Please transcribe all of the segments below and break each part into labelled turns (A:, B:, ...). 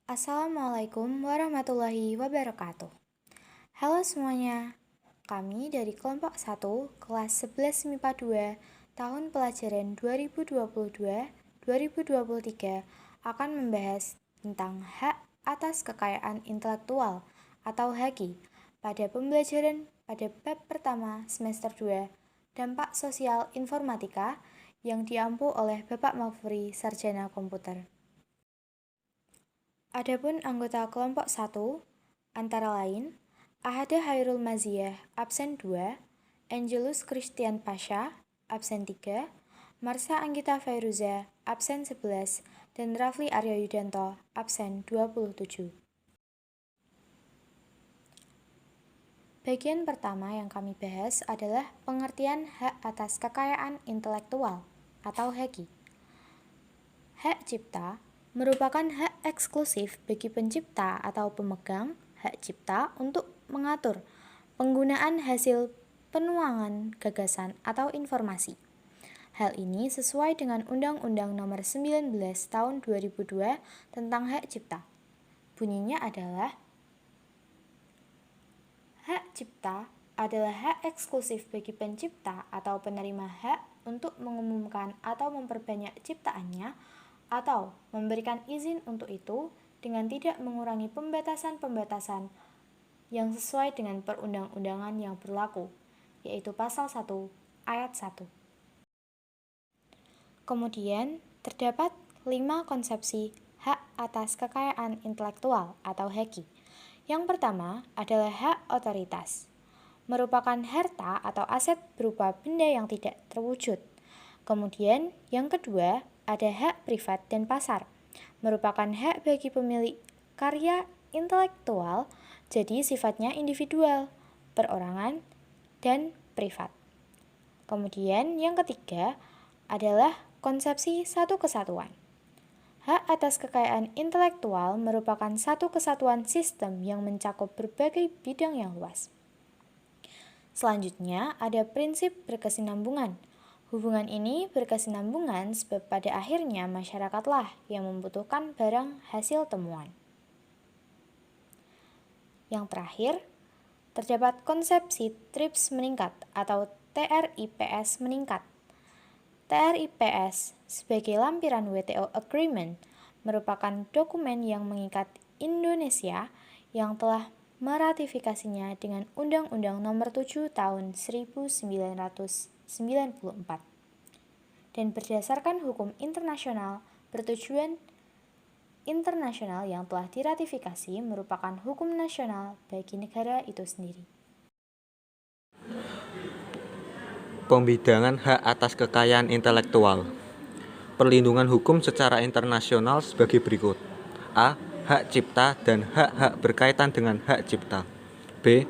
A: Assalamualaikum warahmatullahi wabarakatuh. Halo semuanya, kami dari kelompok 1 kelas 11 MIPA 2 tahun pelajaran 2022-2023 akan membahas tentang hak atas kekayaan intelektual atau HAKI pada pembelajaran pada bab pertama semester 2 dampak sosial informatika yang diampu oleh Bapak Mafuri Sarjana Komputer. Adapun anggota kelompok 1 antara lain Ahada Hairul Maziyah absen 2, Angelus Christian Pasha absen 3, Marsha Anggita Fairuza absen 11, dan Rafli Aryo Yudanto absen 27. Bagian pertama yang kami bahas adalah pengertian hak atas kekayaan intelektual atau HAKI. Hak cipta merupakan hak eksklusif bagi pencipta atau pemegang hak cipta untuk mengatur penggunaan hasil penuangan gagasan atau informasi. Hal ini sesuai dengan Undang-Undang Nomor 19 Tahun 2002 tentang hak cipta. Bunyinya adalah hak cipta adalah hak eksklusif bagi pencipta atau penerima hak untuk mengumumkan atau memperbanyak ciptaannya atau memberikan izin untuk itu dengan tidak mengurangi pembatasan-pembatasan yang sesuai dengan perundang-undangan yang berlaku, yaitu pasal 1 ayat 1. Kemudian, terdapat 5 konsepsi hak atas kekayaan intelektual atau HAKI. Yang pertama adalah hak otoritas, merupakan harta atau aset berupa benda yang tidak terwujud. Kemudian, yang kedua ada hak privat dan pasar, merupakan hak bagi pemilik karya intelektual, jadi sifatnya individual, perorangan, dan privat. Kemudian yang ketiga adalah konsepsi satu kesatuan. Hak atas kekayaan intelektual merupakan satu kesatuan sistem yang mencakup berbagai bidang yang luas. Selanjutnya ada prinsip berkesinambungan. Hubungan ini berkesinambungan sebab pada akhirnya masyarakatlah yang membutuhkan barang hasil temuan. Yang terakhir, terdapat konsepsi TRIPS meningkat atau TRIPS meningkat. TRIPS sebagai lampiran WTO Agreement merupakan dokumen yang mengikat Indonesia yang telah meratifikasinya dengan Undang-Undang Nomor 7 Tahun 1994 dan berdasarkan hukum internasional bertujuan internasional yang telah diratifikasi merupakan hukum nasional bagi negara itu sendiri.
B: Pembidangan hak atas kekayaan intelektual. Perlindungan hukum secara internasional sebagai berikut. A. Hak cipta dan hak-hak berkaitan dengan hak cipta. B.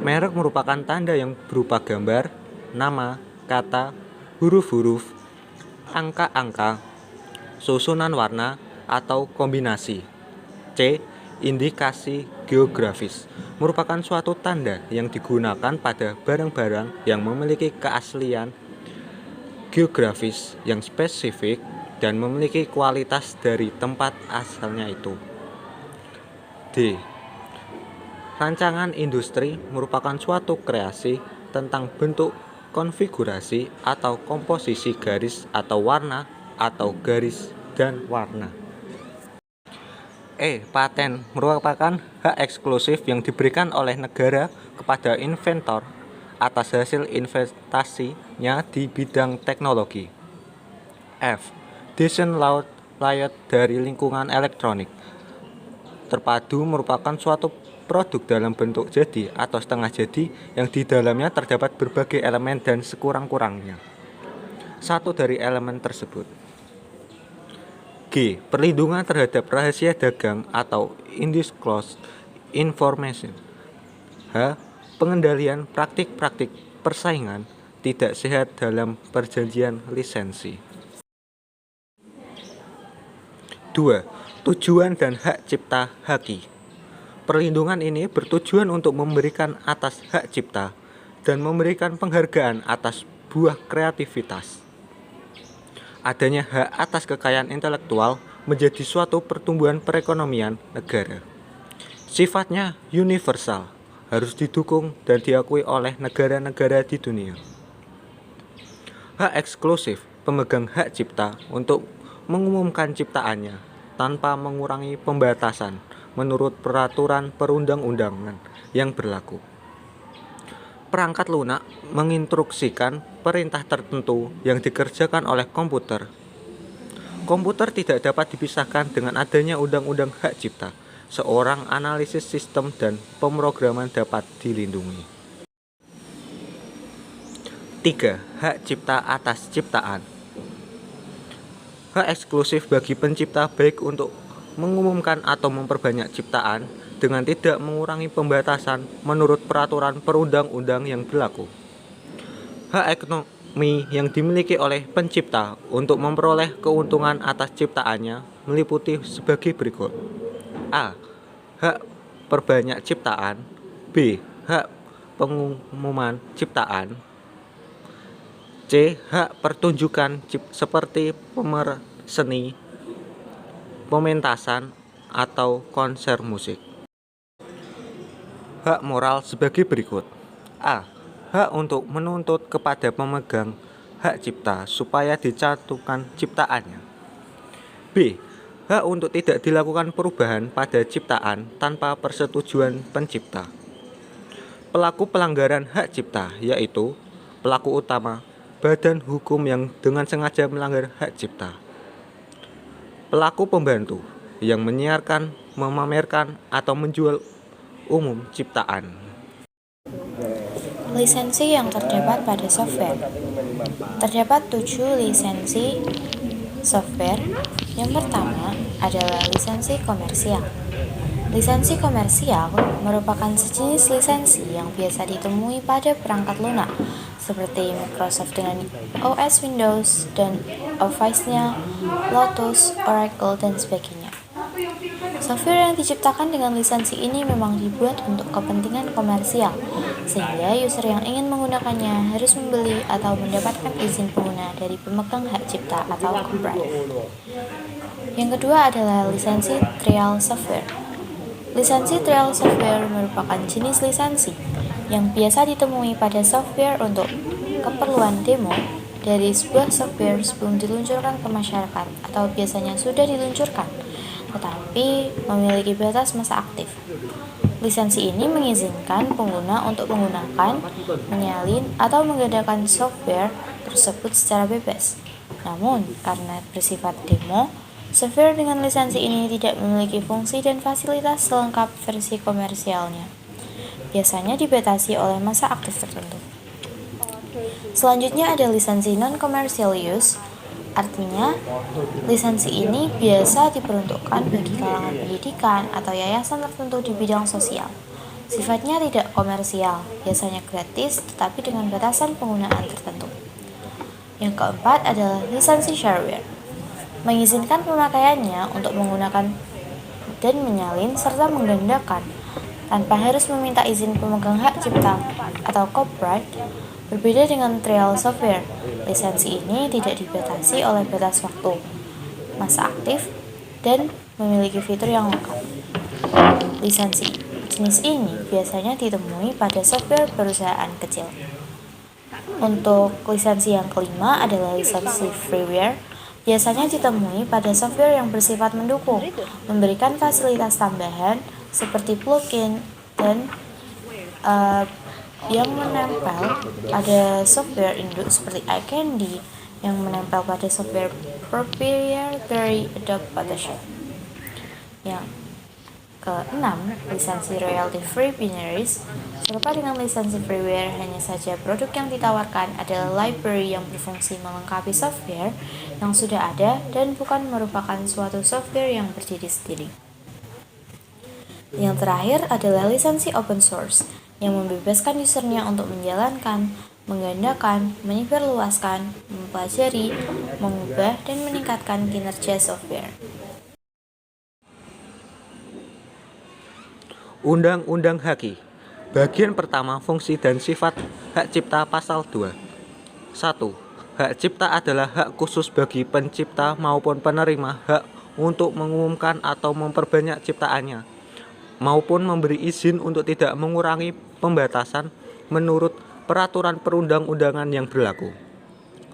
B: Merek merupakan tanda yang berupa gambar, nama, kata, huruf-huruf, angka-angka, susunan warna, atau kombinasi. C. Indikasi geografis merupakan suatu tanda yang digunakan pada barang-barang yang memiliki keaslian geografis yang spesifik dan memiliki kualitas dari tempat asalnya itu. D. Rancangan industri merupakan suatu kreasi tentang bentuk, konfigurasi, atau komposisi garis atau warna atau garis dan warna. E. Paten merupakan hak eksklusif yang diberikan oleh negara kepada inventor atas hasil investasinya di bidang teknologi. F. Desain layout dari lingkungan elektronik terpadu merupakan suatu produk dalam bentuk jadi atau setengah jadi yang di dalamnya terdapat berbagai elemen dan sekurang-kurangnya satu dari elemen tersebut. G. Perlindungan terhadap rahasia dagang atau undisclosed information. H. Pengendalian praktik-praktik persaingan tidak sehat dalam perjanjian lisensi. 2. Tujuan dan hak cipta HAKI. Perlindungan ini bertujuan untuk memberikan atas hak cipta dan memberikan penghargaan atas buah kreativitas. Adanya hak atas kekayaan intelektual menjadi suatu pertumbuhan perekonomian negara. Sifatnya universal, harus didukung dan diakui oleh negara-negara di dunia. Hak eksklusif pemegang hak cipta untuk mengumumkan ciptaannya tanpa mengurangi pembatasan menurut peraturan perundang-undangan yang berlaku. Perangkat lunak menginstruksikan perintah tertentu yang dikerjakan oleh komputer. Komputer tidak dapat dipisahkan dengan adanya undang-undang hak cipta. Seorang analisis sistem dan pemrograman dapat dilindungi. 3. Hak cipta atas ciptaan. Hak eksklusif bagi pencipta baik untuk mengumumkan atau memperbanyak ciptaan dengan tidak mengurangi pembatasan menurut peraturan perundang-undang yang berlaku. Hak ekonomi yang dimiliki oleh pencipta untuk memperoleh keuntungan atas ciptaannya meliputi sebagai berikut. A. Hak perbanyak ciptaan. B. Hak pengumuman ciptaan. C. Hak pertunjukan seperti pemeran seni, pementasan, atau konser musik. Hak moral sebagai berikut. A. Hak untuk menuntut kepada pemegang hak cipta supaya dicantumkan ciptaannya. B. Hak untuk tidak dilakukan perubahan pada ciptaan tanpa persetujuan pencipta. Pelaku pelanggaran hak cipta yaitu pelaku utama, badan hukum yang dengan sengaja melanggar hak cipta. Pelaku pembantu yang menyiarkan, memamerkan, atau menjual umum ciptaan.
A: Lisensi yang terdapat pada software. Terdapat 7 lisensi software. Yang pertama adalah lisensi komersial. Lisensi komersial merupakan sejenis lisensi yang biasa ditemui pada perangkat lunak seperti Microsoft dengan OS Windows dan Office-nya, Lotus, Oracle, dan sebagainya. Software yang diciptakan dengan lisensi ini memang dibuat untuk kepentingan komersial, sehingga user yang ingin menggunakannya harus membeli atau mendapatkan izin pengguna dari pemegang hak cipta atau copyright. Yang kedua adalah lisensi trial software. Lisensi trial software merupakan jenis lisensi yang biasa ditemui pada software untuk keperluan demo dari sebuah software sebelum diluncurkan ke masyarakat atau biasanya sudah diluncurkan, tetapi memiliki batas masa aktif. Lisensi ini mengizinkan pengguna untuk menggunakan, menyalin, atau menggunakan software tersebut secara bebas. Namun, karena bersifat demo, software dengan lisensi ini tidak memiliki fungsi dan fasilitas selengkap versi komersialnya. Biasanya dibatasi oleh masa aktif tertentu. Selanjutnya ada lisensi non-commercial use. Artinya, lisensi ini biasa diperuntukkan bagi kalangan pendidikan atau yayasan tertentu di bidang sosial. Sifatnya tidak komersial, biasanya gratis tetapi dengan batasan penggunaan tertentu. Yang keempat adalah lisensi shareware. Mengizinkan pemakaiannya untuk menggunakan dan menyalin serta menggandakan tanpa harus meminta izin pemegang hak cipta atau copyright. Berbeda dengan trial software, lisensi ini tidak dibatasi oleh batas waktu, masa aktif, dan memiliki fitur yang lengkap. Lisensi jenis ini biasanya ditemui pada software perusahaan kecil. Untuk lisensi yang kelima adalah lisensi freeware. Biasanya ditemui pada software yang bersifat mendukung, memberikan fasilitas tambahan seperti plugin dan yang menempel pada software induk seperti iCandy yang menempel pada software proprietary Adobe Photoshop. Yang keenam, lisensi royalty free binaries. Serupa dengan lisensi freeware, hanya saja produk yang ditawarkan adalah library yang berfungsi melengkapi software yang sudah ada dan bukan merupakan suatu software yang berdiri sendiri. Yang terakhir adalah lisensi open source yang membebaskan usernya untuk menjalankan, menggandakan, menyebarluaskan, mempelajari, mengubah, dan meningkatkan kinerja software.
B: Undang-Undang Haki. Bagian pertama, fungsi dan sifat hak cipta pasal 2. 1. Hak cipta adalah hak khusus bagi pencipta maupun penerima hak untuk mengumumkan atau memperbanyak ciptaannya, maupun memberi izin untuk tidak mengurangi pembatasan menurut peraturan perundang-undangan yang berlaku.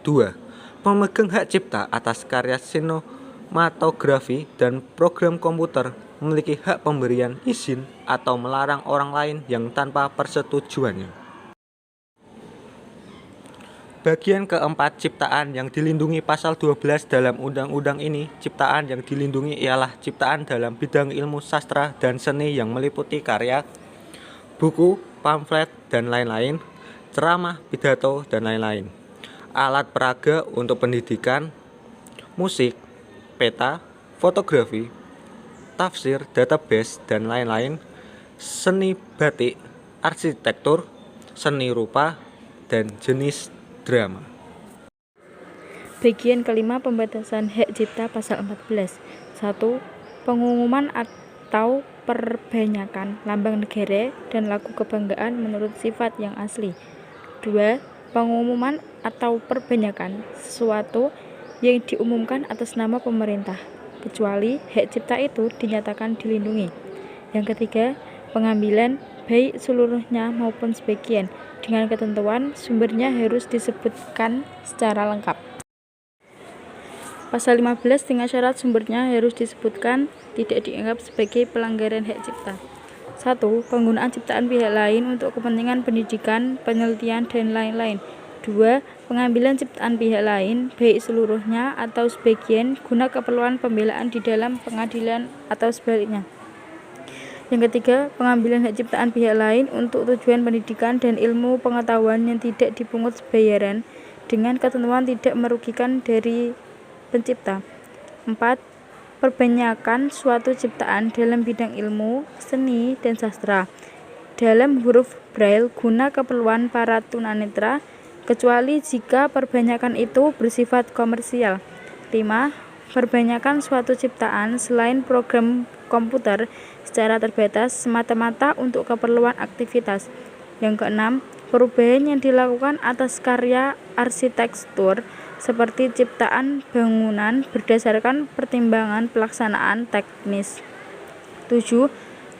B: 2. Pemegang hak cipta atas karya sinematografi dan program komputer memiliki hak pemberian izin atau melarang orang lain yang tanpa persetujuannya. Bagian keempat ciptaan yang dilindungi pasal 12 dalam undang-undang ini. Ciptaan yang dilindungi ialah ciptaan dalam bidang ilmu sastra dan seni yang meliputi karya, buku, pamflet, dan lain-lain, ceramah, pidato, dan lain-lain. Alat peraga untuk pendidikan, musik, peta, fotografi, tafsir, database, dan lain-lain, seni batik, arsitektur, seni rupa, dan jenis drama.
C: Bagian kelima pembatasan hak cipta pasal 14. 1. Pengumuman atau perbanyakan lambang negara dan lagu kebanggaan menurut sifat yang asli. 2. Pengumuman atau perbanyakan sesuatu yang diumumkan atas nama pemerintah, kecuali hak cipta itu dinyatakan dilindungi. Yang ketiga, pengambilan baik seluruhnya maupun sebagian, dengan ketentuan sumbernya harus disebutkan secara lengkap. Pasal 15 dengan syarat sumbernya harus disebutkan, tidak dianggap sebagai pelanggaran hak cipta. 1. Penggunaan ciptaan pihak lain untuk kepentingan pendidikan, penelitian, dan lain-lain. 2. Pengambilan ciptaan pihak lain, baik seluruhnya atau sebagian, guna keperluan pembelaan di dalam pengadilan atau sebaliknya. Yang ketiga, pengambilan hak ciptaan pihak lain untuk tujuan pendidikan dan ilmu pengetahuan yang tidak dipungut bayaran, dengan ketentuan tidak merugikan dari pencipta. 4. Perbanyakan suatu ciptaan dalam bidang ilmu, seni, dan sastra dalam huruf Braille guna keperluan para tunanetra, kecuali jika perbanyakan itu bersifat komersial. 5. Perbanyakan suatu ciptaan selain program komputer secara terbatas semata-mata untuk keperluan aktivitas. Yang keenam, perubahan yang dilakukan atas karya arsitektur seperti ciptaan bangunan berdasarkan pertimbangan pelaksanaan teknis. 7.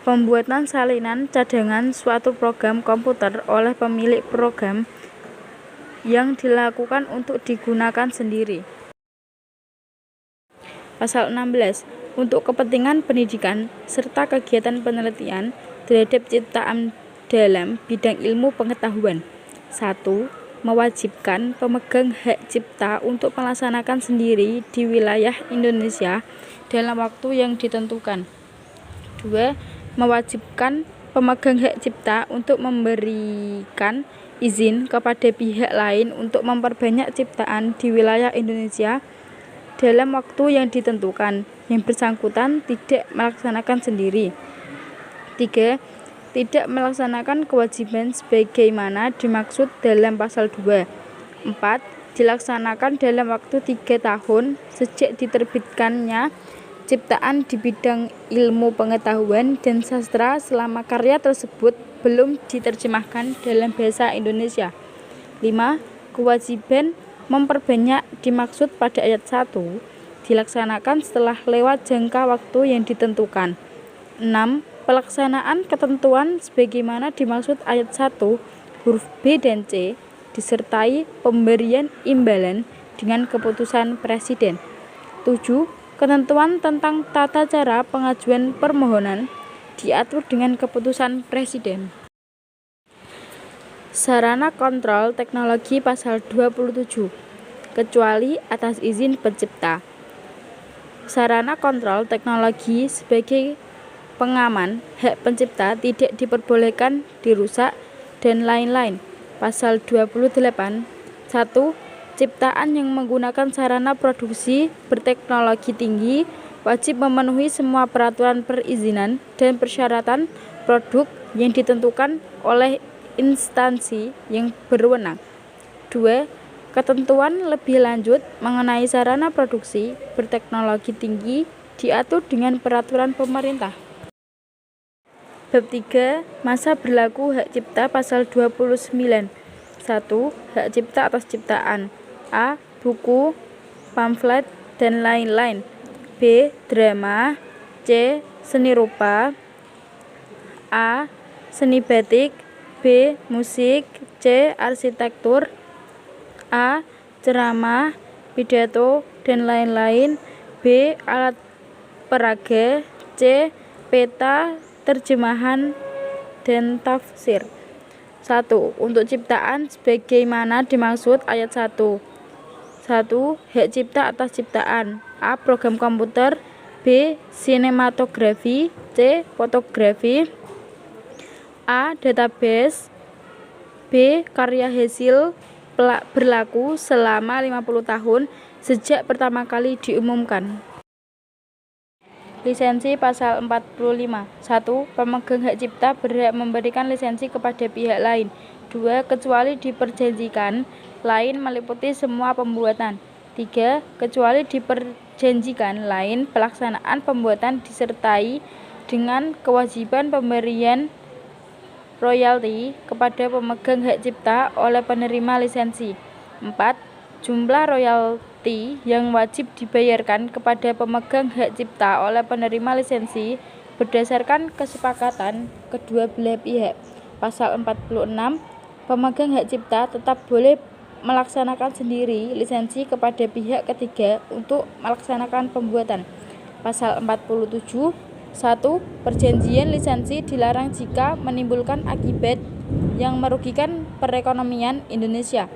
C: Pembuatan salinan cadangan suatu program komputer oleh pemilik program yang dilakukan untuk digunakan sendiri. Pasal 16. Untuk kepentingan pendidikan serta kegiatan penelitian terhadap ciptaan dalam bidang ilmu pengetahuan. 1. Mewajibkan pemegang hak cipta untuk melaksanakan sendiri di wilayah Indonesia dalam waktu yang ditentukan. 2. Mewajibkan pemegang hak cipta untuk memberikan izin kepada pihak lain untuk memperbanyak ciptaan di wilayah Indonesia dalam waktu yang ditentukan, yang bersangkutan tidak melaksanakan sendiri. 3. Tidak melaksanakan kewajiban sebagaimana dimaksud dalam pasal 2. 4. Dilaksanakan dalam waktu 3 tahun sejak diterbitkannya ciptaan di bidang ilmu pengetahuan dan sastra selama karya tersebut belum diterjemahkan dalam bahasa Indonesia. 5. Kewajiban memperbanyak dimaksud pada ayat 1 dilaksanakan setelah lewat jangka waktu yang ditentukan. 6. Pelaksanaan ketentuan sebagaimana dimaksud ayat 1 huruf B dan C disertai pemberian imbalan dengan keputusan Presiden. 7. Ketentuan tentang tata cara pengajuan permohonan diatur dengan keputusan Presiden. Sarana kontrol teknologi pasal 27, kecuali atas izin pencipta. Sarana kontrol teknologi sebagai pengaman hak pencipta tidak diperbolehkan dirusak dan lain-lain. Pasal 28. 1. Ciptaan yang menggunakan sarana produksi berteknologi tinggi wajib memenuhi semua peraturan perizinan dan persyaratan produk yang ditentukan oleh instansi yang berwenang. 2. Ketentuan lebih lanjut mengenai sarana produksi berteknologi tinggi diatur dengan peraturan pemerintah. Bab 3. Masa berlaku hak cipta pasal 29. 1. Hak cipta atas ciptaan A. Buku, pamflet, dan lain-lain. B. Drama. C. Seni rupa. A. Seni batik. B. Musik. C. Arsitektur. A. Ceramah, pidato, dan lain-lain. B. Alat peraga. C. Peta, terjemahan, dan tafsir. 1. Untuk ciptaan sebagaimana dimaksud ayat 1. 1. Hak cipta atas ciptaan. A. Program komputer. B. Sinematografi. C. Fotografi. A. Database. B. Karya hasil berlaku selama 50 tahun sejak pertama kali diumumkan. Lisensi pasal 45. 1. Pemegang hak cipta berhak memberikan lisensi kepada pihak lain. 2. Kecuali diperjanjikan, lain meliputi semua pembuatan. 3. Kecuali diperjanjikan, lain pelaksanaan pembuatan disertai dengan kewajiban pemberian royalti kepada pemegang hak cipta oleh penerima lisensi. 4. Jumlah royalti yang wajib dibayarkan kepada pemegang hak cipta oleh penerima lisensi berdasarkan kesepakatan kedua belah pihak. Pasal 46. Pemegang hak cipta tetap boleh melaksanakan sendiri lisensi kepada pihak ketiga untuk melaksanakan pembuatan. Pasal 47. 1. Perjanjian lisensi dilarang jika menimbulkan akibat yang merugikan perekonomian Indonesia.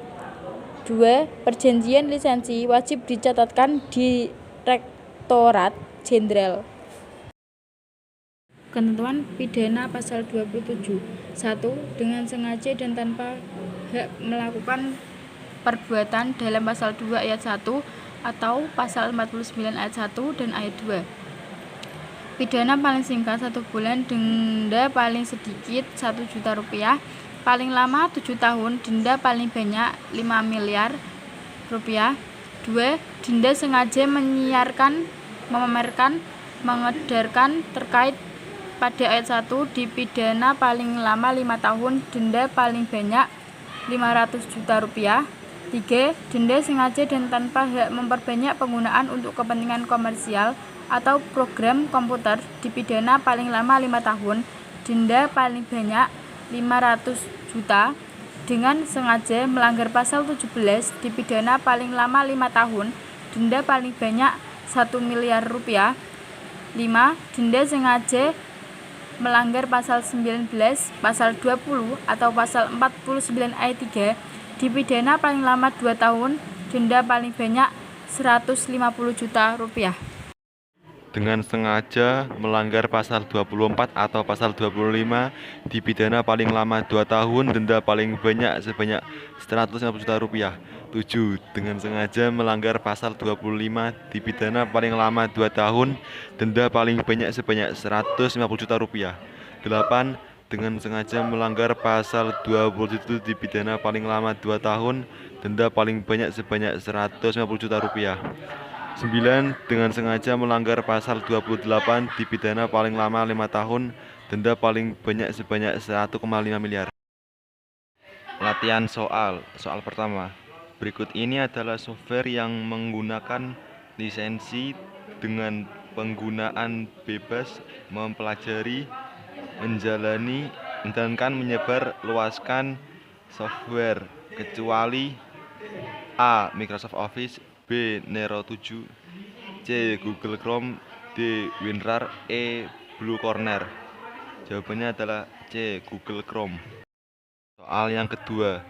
C: 2. Perjanjian lisensi wajib dicatatkan di Direktorat Jenderal. Ketentuan pidana pasal 27. 1. Dengan sengaja dan tanpa hak melakukan perbuatan dalam pasal 2 ayat 1 atau pasal 49 ayat 1 dan ayat 2. Pidana paling singkat 1 bulan, denda paling sedikit 1 juta rupiah, paling lama 7 tahun, denda paling banyak 5 miliar rupiah. 2. Denda sengaja menyiarkan, memamerkan, mengedarkan terkait pada ayat 1 dipidana paling lama 5 tahun, denda paling banyak 500 juta rupiah. 3. Denda sengaja dan tanpa hak memperbanyak penggunaan untuk kepentingan komersial atau program komputer dipidana paling lama 5 tahun, denda paling banyak 500 juta. Dengan sengaja melanggar pasal 17 dipidana paling lama 5 tahun, denda paling banyak 1 miliar rupiah. 5. Denda sengaja melanggar pasal 19, pasal 20 atau pasal 49 ayat 3 dipidana paling lama 2 tahun, denda paling banyak 150 juta rupiah.
B: Dengan sengaja melanggar pasal 24 atau pasal 25 dipidana paling lama 2 tahun, denda paling banyak sebanyak 150 juta rupiah. 7. Dengan sengaja melanggar pasal 25 dipidana paling lama 2 tahun, denda paling banyak sebanyak 150 juta rupiah. 8. Dengan sengaja melanggar pasal 27 dipidana paling lama 2 tahun, denda paling banyak sebanyak 150 juta rupiah. 9. Dengan sengaja melanggar pasal 28 dipidana paling lama 5 tahun, denda paling banyak sebanyak 1,5 miliar. Latihan soal pertama. Berikut ini adalah software yang menggunakan lisensi dengan penggunaan bebas mempelajari, menjalankan, menyebar luaskan software kecuali A. Microsoft Office, B. Nero 7, C. Google Chrome, D. WinRAR, E. Blue Corner. Jawabannya adalah C. Google Chrome. Soal yang kedua.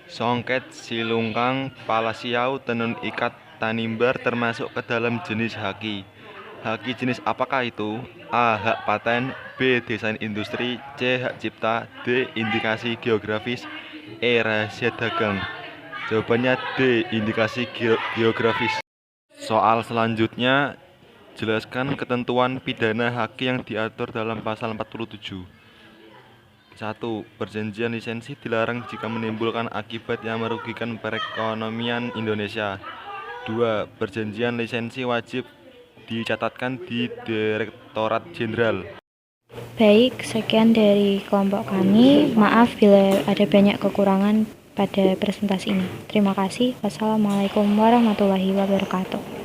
B: Songket, silungkang, palasiau, tenun ikat, tanimbar termasuk ke dalam jenis haki. Haki jenis apakah itu? A. Hak paten, B. Desain industri, C. Hak cipta, D. Indikasi geografis, E. Rahasia dagang. Jawabannya D. Indikasi geografis. Soal selanjutnya, jelaskan ketentuan pidana haki yang diatur dalam pasal 47. 1. Perjanjian lisensi dilarang jika menimbulkan akibat yang merugikan perekonomian Indonesia. 2. Perjanjian lisensi wajib dicatatkan di Direktorat Jenderal.
A: Baik, sekian dari kelompok kami. Maaf bila ada banyak kekurangan pada presentasi ini. Terima kasih. Wassalamualaikum warahmatullahi wabarakatuh.